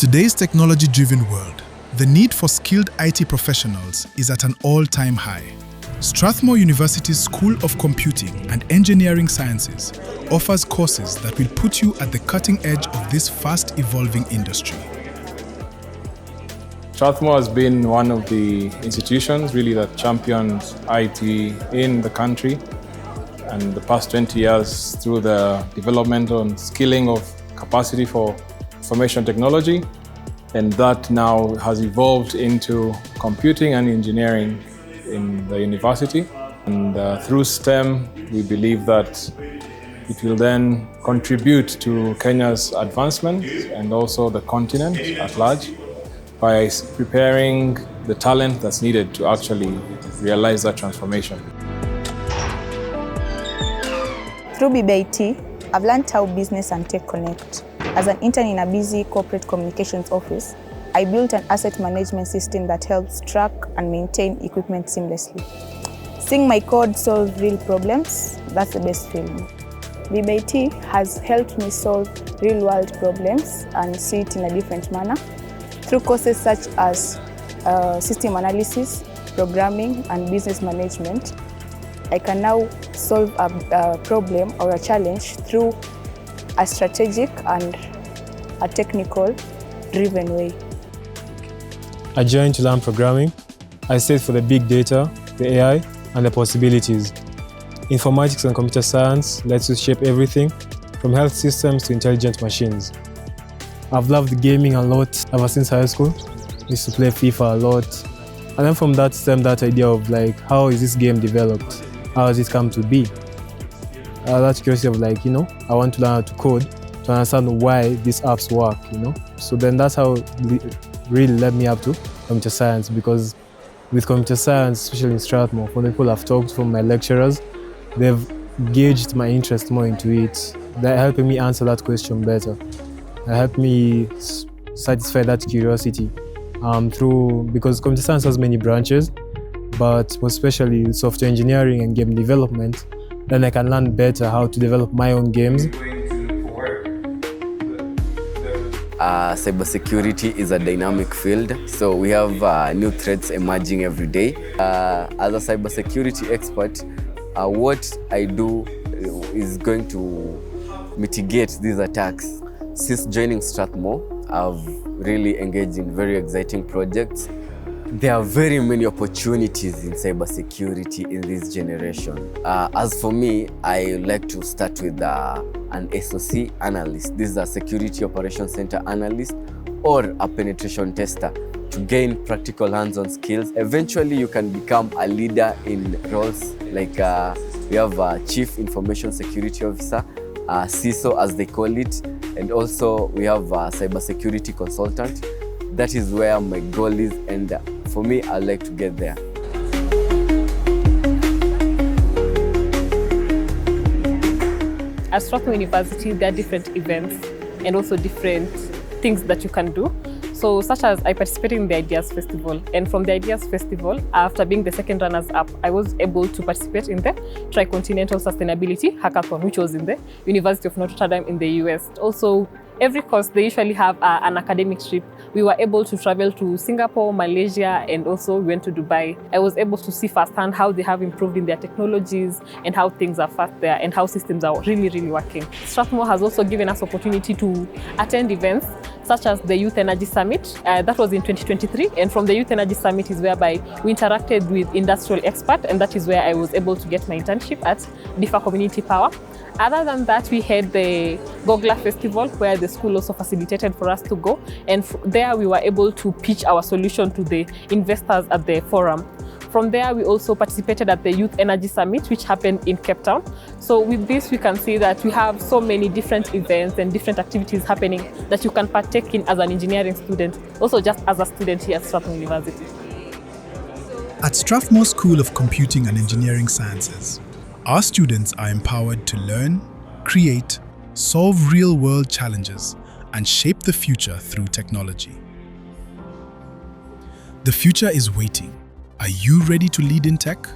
today's technology-driven world, the need for skilled IT professionals is at an all-time high. Strathmore University's School of Computing and Engineering Sciences offers courses that will put you at the cutting edge of this fast-evolving industry. Strathmore has been one of the institutions really that champions IT in the country, and the past 20 years through the development and skilling of capacity for information technology, and that now has evolved into computing and engineering in the university. And through STEM, we believe that it will then contribute to Kenya's advancement and also the continent at large by preparing the talent that's needed to actually realize that transformation. Through BBIT, I've learned how business and tech connect. As an intern in a busy corporate communications office, I built an asset management system that helps track and maintain equipment seamlessly. Seeing my code solve real problems, that's the best feeling. BBIT has helped me solve real-world problems and see it in a different manner through courses such as system analysis, programming, and business management. I can now solve a problem or a challenge through a strategic and a technical driven way. I joined to learn programming. I stayed for the big data, the AI, and the possibilities. Informatics and computer science lets you shape everything from health systems to intelligent machines. I've loved gaming a lot ever since high school. I used to play FIFA a lot. And then from that stemmed that idea of how is this game developed? How has it come to be? That curiosity of I want to learn how to code to understand why these apps work, So then that's how it really led me up to computer science, because with computer science, especially in Strathmore, from the people I've talked from my lecturers, they've gauged my interest more into it. They're helping me answer that question better. They help me satisfy that curiosity because computer science has many branches, but especially software engineering and game development, then I can learn better how to develop my own games. Cybersecurity is a dynamic field, so we have new threats emerging every day. As a cybersecurity expert, what I do is going to mitigate these attacks. Since joining Strathmore, I've really engaged in very exciting projects. There are very many opportunities in cybersecurity in this generation. As for me, I like to start with an SOC analyst. This is a Security Operations Center analyst or a penetration tester to gain practical hands-on skills. Eventually, you can become a leader in roles like we have a Chief Information Security Officer, CISO as they call it, and also we have a cybersecurity consultant. That is where my goal is, and for me, I like to get there. At Strathmore University, there are different events and also different things that you can do. So, such as I participated in the Ideas Festival, and from the Ideas Festival, after being the second runners-up, I was able to participate in the Tricontinental Sustainability Hackathon, which was in the University of Notre Dame in the US. Also, every course, they usually have an academic trip. We were able to travel to Singapore, Malaysia, and also we went to Dubai. I was able to see firsthand how they have improved in their technologies and how things are fast there and how systems are really, really working. Strathmore has also given us opportunity to attend events such as the Youth Energy Summit. That was in 2023. And from the Youth Energy Summit is whereby we interacted with industrial experts, and that is where I was able to get my internship at DIFA Community Power. Other than that, we had the Gogla Festival where the school also facilitated for us to go. And there we were able to pitch our solution to the investors at the forum. From there, we also participated at the Youth Energy Summit, which happened in Cape Town. So with this, we can see that we have so many different events and different activities happening that you can partake in as an engineering student, also just as a student here at Strathmore University. At Strathmore School of Computing and Engineering Sciences, our students are empowered to learn, create, solve real-world challenges, and shape the future through technology. The future is waiting. Are you ready to lead in tech?